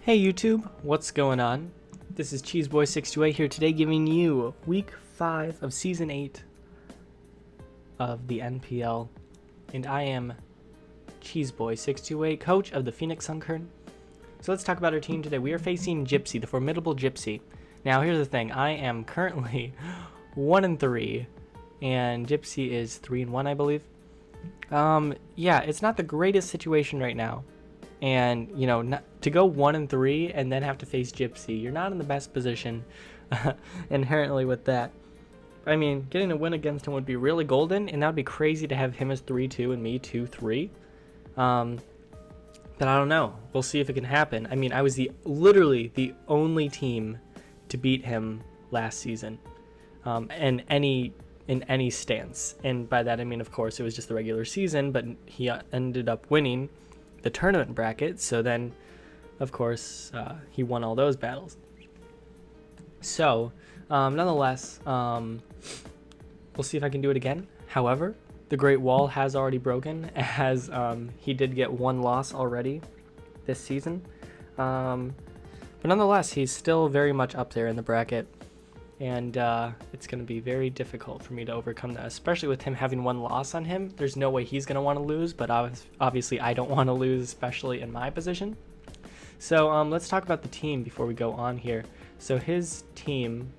Hey YouTube, what's going on? This is Cheeseboy628 here today giving you week 5 of season 8 of the NPL, and I am Cheeseboy628, coach of the Phoenix Sunkern. So let's talk about our team today. We are facing Gypsy, the formidable Gypsy. Now here's the thing, I am currently 1-3 and Gypsy is 3-1 I believe. Yeah, it's not the greatest situation right now. And, you know, to go 1-3 and then have to face Gypsy, you're not in the best position inherently with that. I mean, getting a win against him would be really golden, and that would be crazy to have him as 3-2 and me 2-3. But I don't know. We'll see if it can happen. I mean, I was literally the only team to beat him last season in any stance. And by that I mean, of course, it was just the regular season, but he ended up winning the tournament bracket, so then of course he won all those battles. So nonetheless, we'll see if I can do it again. However, the Great Wall has already broken, as he did get one loss already this season, but nonetheless he's still very much up there in the bracket, and it's going to be very difficult for me to overcome that, especially with him having one loss on him. There's no way he's going to want to lose, but obviously I don't want to lose, especially in my position. So let's talk about the team before we go on here. So his team,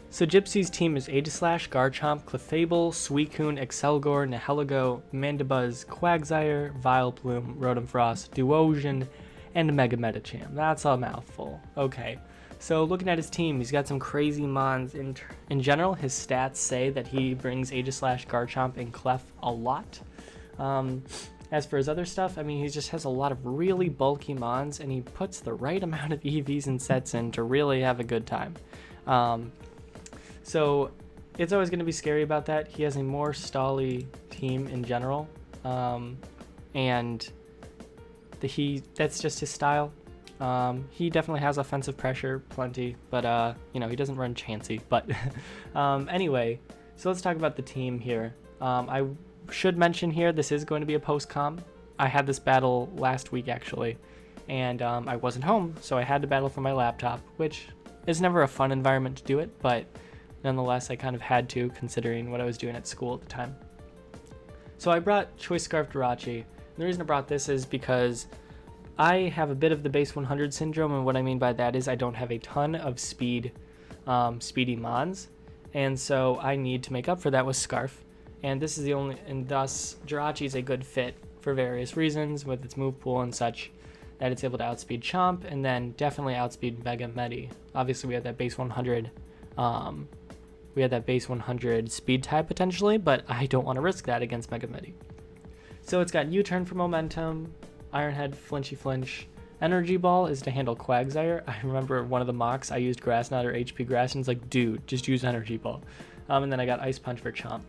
so Gypsy's team is Aegislash, Garchomp, Clefable, Suicune, Excelgor, Nihilego, Mandibuzz, Quagsire, Vileplume, Rotomfrost, Duosion, and Mega Medicham. That's a mouthful. Okay, so looking at his team, he's got some crazy mons. In general, his stats say that he brings Aegislash, Garchomp, and Clef a lot. As for his other stuff, I mean, he just has a lot of really bulky mons, and he puts the right amount of EVs and sets in to really have a good time. So it's always going to be scary about that. He has a more stally team in general, and that's just his style. He definitely has offensive pressure, plenty, but you know, he doesn't run Chansey. But anyway, so let's talk about the team here. I should mention here, this is going to be a post-com. I had this battle last week actually, and I wasn't home, so I had to battle from my laptop, which is never a fun environment to do it, but nonetheless, I kind of had to, considering what I was doing at school at the time. So I brought Choice Scarf Jirachi. And the reason I brought this is because I have a bit of the base 100 syndrome, and what I mean by that is I don't have a ton of speedy mons, and so I need to make up for that with Scarf. And this is the only, and thus Jirachi is a good fit for various reasons with its move pool and such, that it's able to outspeed Chomp and then definitely outspeed Mega Medi. Obviously, we had that base 100. We had that base 100 speed type potentially, but I don't want to risk that against Mega Medi. So it's got U-turn for momentum, Iron Head, Flinchy Flinch. Energy Ball is to handle Quagsire. I remember one of the mocks I used Grass Knot or HP Grass, and it's like, dude, just use Energy Ball. And then I got Ice Punch for Chomp.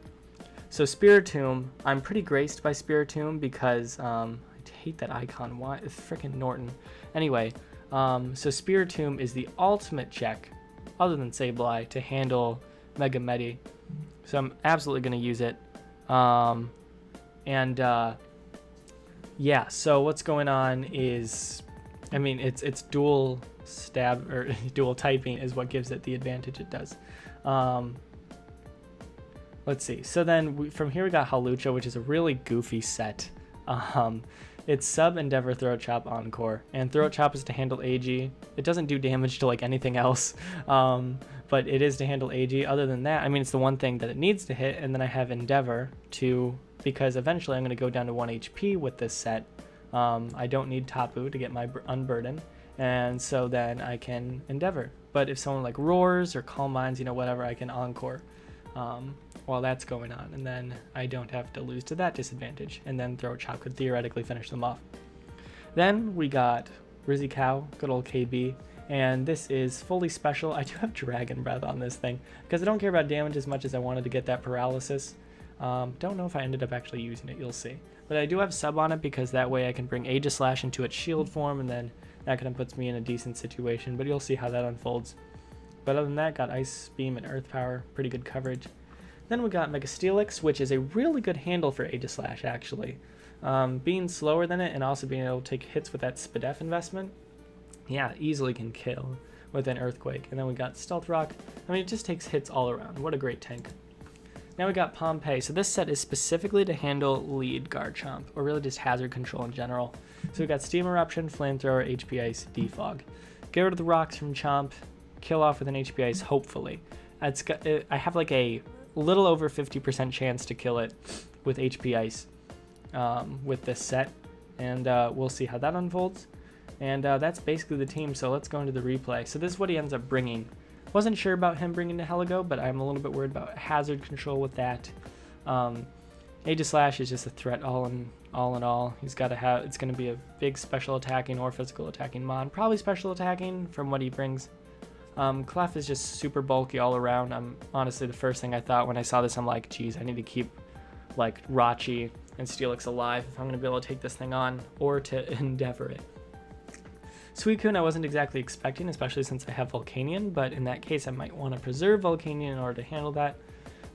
So Spiritomb, I'm pretty graced by Spiritomb because I hate that icon. Why? It's freaking Norton. Anyway, so Spiritomb is the ultimate check, other than Sableye, to handle Mega Medi, so I'm absolutely going to use it. Yeah, so what's going on is, I mean, it's dual stab, or dual typing is what gives it the advantage it does. Let's see, so then from here we got Hawlucha, which is a really goofy set. It's Sub, Endeavor, Throat Chop, Encore, and Throat Chop is to handle AG. It doesn't do damage to like anything else, but it is to handle AG. Other than that, I mean, it's the one thing that it needs to hit, and then I have Endeavor because eventually I'm going to go down to 1 HP with this set. I don't need Tapu to get my Unburden, and so then I can Endeavor. But if someone like roars or Calm Minds, you know, whatever, I can Encore while that's going on, and then I don't have to lose to that disadvantage, and then Throat Chop could theoretically finish them off. Then we got Rizzy Cow, good old KB, and this is fully special. I do have Dragon Breath on this thing because I don't care about damage as much as I wanted to get that paralysis. Don't know if I ended up actually using it, you'll see. But I do have Sub on it because that way I can bring Aegislash into its shield form, and then that kind of puts me in a decent situation, but you'll see how that unfolds. But other than that, got Ice Beam and Earth Power, pretty good coverage. Then we got Mega Steelix, which is a really good handle for Aegislash, actually. Being slower than it and also being able to take hits with that SPDF investment, yeah, easily can kill with an Earthquake. And then we got Stealth Rock. I mean, it just takes hits all around. What a great tank. Now we got Pompeii. So this set is specifically to handle lead Garchomp, or really just hazard control in general. So we got Steam Eruption, Flamethrower, HP Ice, Defog. Get rid of the rocks from Chomp, kill off with an HP Ice, hopefully. I have like a little over 50% chance to kill it with HP Ice with this set, and we'll see how that unfolds. And that's basically the team, so let's go into the replay. So this is what he ends up bringing. Wasn't sure about him bringing the Heligo, but I'm a little bit worried about hazard control with that. Aegislash is just a threat all in all. He's got to have, it's going to be a big special attacking or physical attacking mon. Probably special attacking from what he brings. Clef is just super bulky all around. Honestly, the first thing I thought when I saw this, I'm like, geez, I need to keep like Rachi and Steelix alive if I'm going to be able to take this thing on or to endeavor it. Suicune I wasn't exactly expecting, especially since I have Volcanion, but in that case I might want to preserve Volcanion in order to handle that.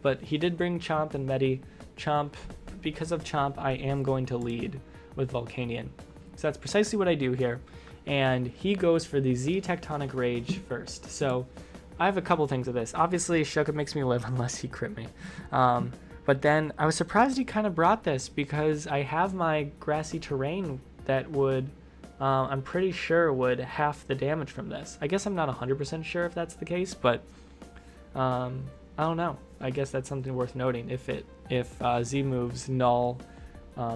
But he did bring Chomp and Medi. Chomp, because of Chomp, I am going to lead with Volcanion. So that's precisely what I do here. And he goes for the Z Tectonic Rage first. So I have a couple things of this. Obviously, Shuka makes me live unless he crit me. But then I was surprised he kind of brought this because I have my Grassy Terrain that would, I'm pretty sure would half the damage from this. I guess I'm not 100% sure if that's the case, but I don't know. I guess that's something worth noting. If Z moves null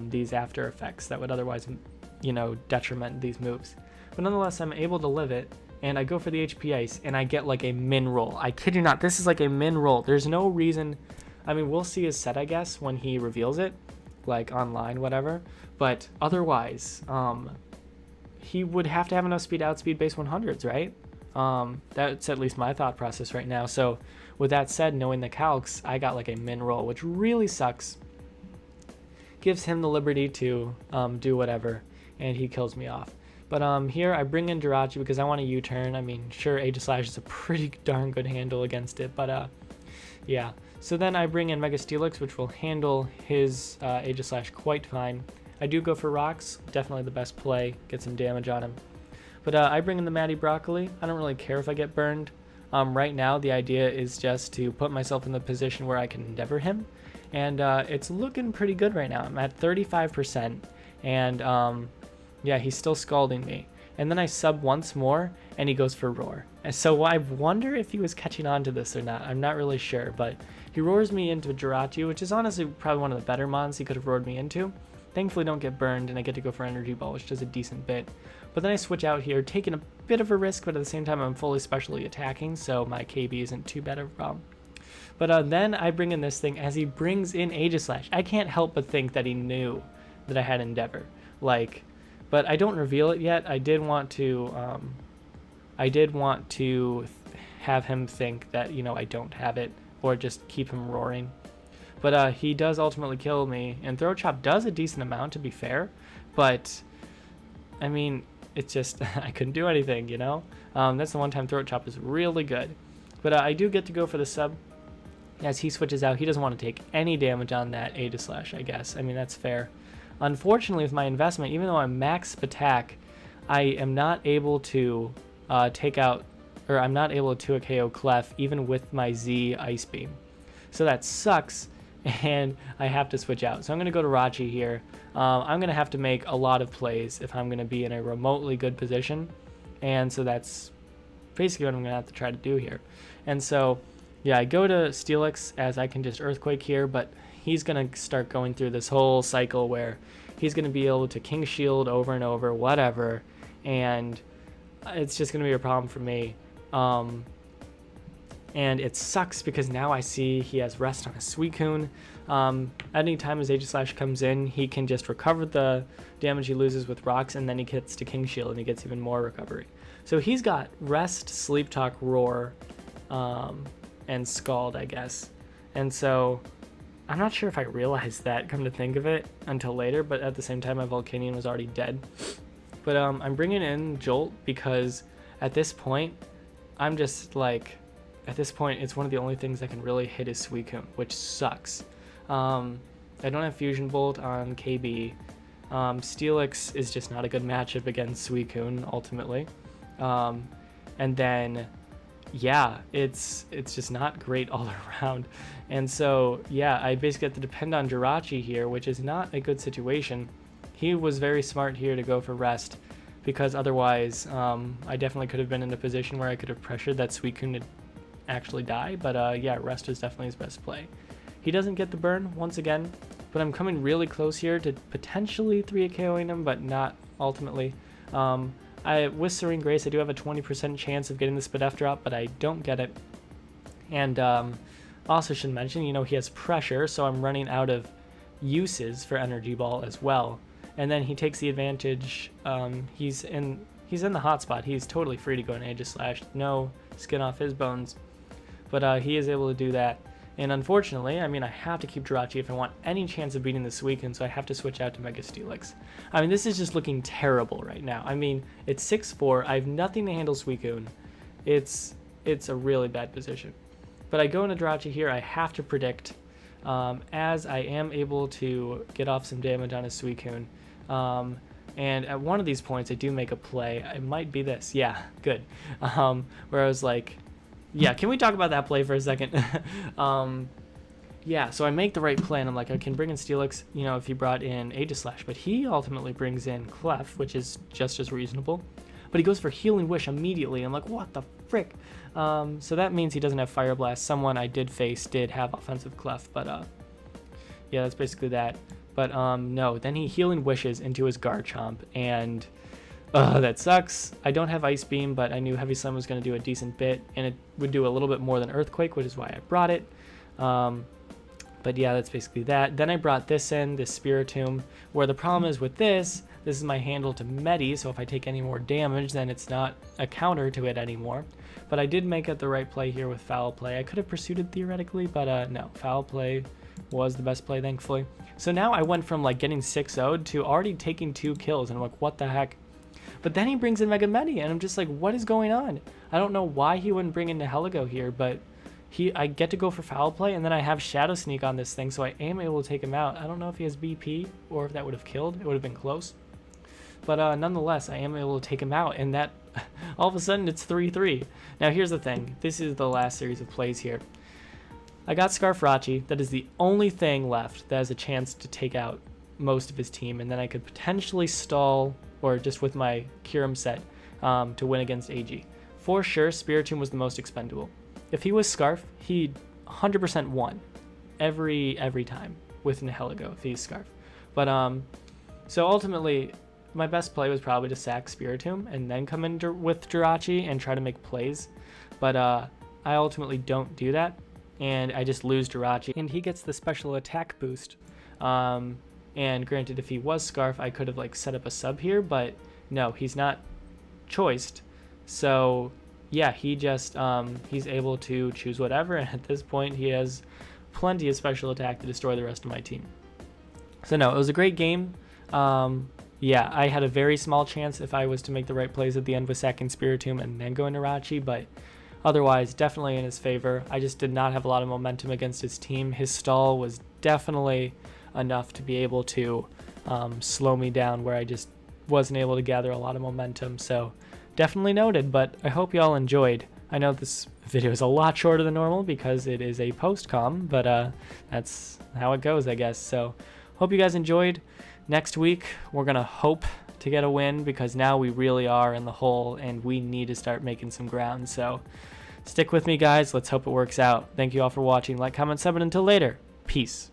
these after effects that would otherwise, detriment these moves. But nonetheless, I'm able to live it, and I go for the HP Ice, and I get like a min roll. I kid you not, this is like a min roll. There's no reason. I mean, we'll see his set, I guess, when he reveals it, like online, whatever. But otherwise, he would have to have enough speed outspeed base 100s, right? That's at least my thought process right now. So with that said, knowing the calcs, I got like a min roll, which really sucks. Gives him the liberty to do whatever, and he kills me off. But here I bring in Jirachi because I want a U-turn. I mean, sure, Aegislash is a pretty darn good handle against it, but yeah. So then I bring in Mega Steelix, which will handle his Aegislash quite fine. I do go for rocks, definitely the best play, get some damage on him. But I bring in the Matty Broccoli. I don't really care if I get burned. Right now, the idea is just to put myself in the position where I can endeavor him. And it's looking pretty good right now. I'm at 35%. And yeah, he's still scalding me. And then I sub once more, and he goes for Roar. And so I wonder if he was catching on to this or not. I'm not really sure. But he roars me into Jirachi, which is honestly probably one of the better mons he could have roared me into. Thankfully, don't get burned, and I get to go for Energy Ball, which does a decent bit. But then I switch out here, taking a bit of a risk, but at the same time, I'm fully specially attacking, so my KB isn't too bad of a problem. But then I bring in this thing as he brings in Aegislash. I can't help but think that he knew that I had Endeavor. But I don't reveal it yet. I did want to have him think that, I don't have it, or just keep him roaring. But he does ultimately kill me, and Throat Chop does a decent amount, to be fair. But, I mean, it's just, I couldn't do anything, That's the one time Throat Chop is really good. But I do get to go for the sub. As he switches out, he doesn't want to take any damage on that Aegislash, I guess. I mean, that's fair. Unfortunately, with my investment, even though I'm max attack, I am not able to I'm not able to KO Clef, even with my Z Ice Beam. So that sucks. And I have to switch out. So I'm going to go to Rachi here. I'm going to have to make a lot of plays if I'm going to be in a remotely good position. And so that's basically what I'm going to have to try to do here. And so, yeah, I go to Steelix as I can just Earthquake here, but he's going to start going through this whole cycle where he's going to be able to King Shield over and over, whatever. And it's just going to be a problem for me. And it sucks because now I see he has rest on his Suicune. Anytime his Aegislash comes in, he can just recover the damage he loses with rocks, and then he gets to King Shield and he gets even more recovery. So he's got rest, Sleep Talk, Roar, and Scald, I guess. And so I'm not sure if I realized that, come to think of it, until later, but at the same time my Volcanion was already dead. But I'm bringing in Jolt because at this point I'm just like, at this point, it's one of the only things that can really hit is Suicune, which sucks. I don't have Fusion Bolt on KB. Steelix is just not a good matchup against Suicune, ultimately. And then, yeah, it's just not great all around. And so, yeah, I basically have to depend on Jirachi here, which is not a good situation. He was very smart here to go for Rest, because otherwise, I definitely could have been in a position where I could have pressured that Suicune to actually die. But yeah, Rest is definitely his best play. He doesn't get the burn once again, but I'm coming really close here to potentially 3-KOing him, but not ultimately. With Serene Grace, I do have a 20% chance of getting the Spadef drop, but I don't get it. And also should mention, you know, he has pressure, so I'm running out of uses for Energy Ball as well. And then he takes the advantage. He's in the hotspot. He's totally free to go in Aegislash. No skin off his bones, but he is able to do that. And unfortunately, I mean, I have to keep Jirachi if I want any chance of beating the Suicune, so I have to switch out to Mega Steelix. I mean, this is just looking terrible right now. I mean, it's 6-4. I have nothing to handle Suicune. It's a really bad position. But I go into Jirachi here. I have to predict, as I am able to get off some damage on his Suicune. And at one of these points, I do make a play. It might be this. Yeah, good. Where I was like, yeah, can we talk about that play for a second? Yeah, so I make the right play, and I'm like, I can bring in Steelix, you know, if he brought in Aegislash, but he ultimately brings in Clef, which is just as reasonable. But he goes for Healing Wish immediately. I'm like, what the frick? So that means he doesn't have Fire Blast. Someone I did face did have Offensive Clef, but yeah, that's basically that. But no, then he Healing Wishes into his Garchomp, and that sucks. I don't have Ice Beam, but I knew Heavy Slam was going to do a decent bit, and it would do a little bit more than Earthquake, which is why I brought it. But yeah, that's basically that. Then I brought this in, this Spiritomb, where the problem is with this is my handle to Medi, so if I take any more damage, then it's not a counter to it anymore. But I did make it the right play here with Foul Play. I could have pursued it theoretically, but no, Foul Play was the best play, thankfully. So now I went from like getting 6-0'd to already taking 2 kills, and I'm like, what the heck? But then he brings in Mega Medi, and I'm just like, what is going on? I don't know why he wouldn't bring in Nihilego here, but I get to go for Foul Play, and then I have Shadow Sneak on this thing, so I am able to take him out. I don't know if he has BP or if that would have killed. It would have been close. But nonetheless, I am able to take him out, and that all of a sudden it's 3-3. Now here's the thing. This is the last series of plays here. I got Scarfrachi. That is the only thing left that has a chance to take out most of his team, and then I could potentially stall, or just with my Kyurem set, to win against AG. For sure, Spiritomb was the most expendable. If he was Scarf, he 100% won every time with Nihilego if he's Scarf. But so ultimately, my best play was probably to sack Spiritomb and then come in with Jirachi and try to make plays. But I ultimately don't do that, and I just lose Jirachi, and he gets the special attack boost. And granted, if he was Scarf, I could have like set up a sub here, but no, he's not choiced. So yeah, he just he's able to choose whatever, and at this point he has plenty of special attack to destroy the rest of my team. So no, it was a great game. Yeah, I had a very small chance if I was to make the right plays at the end with sacking Spiritomb and then going to Rachi, but otherwise definitely in his favor. I just did not have a lot of momentum against his team. His stall was definitely enough to be able to slow me down, where I just wasn't able to gather a lot of momentum. So definitely noted, but I hope y'all enjoyed. I know this video is a lot shorter than normal because it is a post-com, but that's how it goes, I guess. So hope you guys enjoyed. Next week, we're going to hope to get a win, because now we really are in the hole and we need to start making some ground. So stick with me, guys. Let's hope it works out. Thank you all for watching. Like, comment, sub, and until later, peace.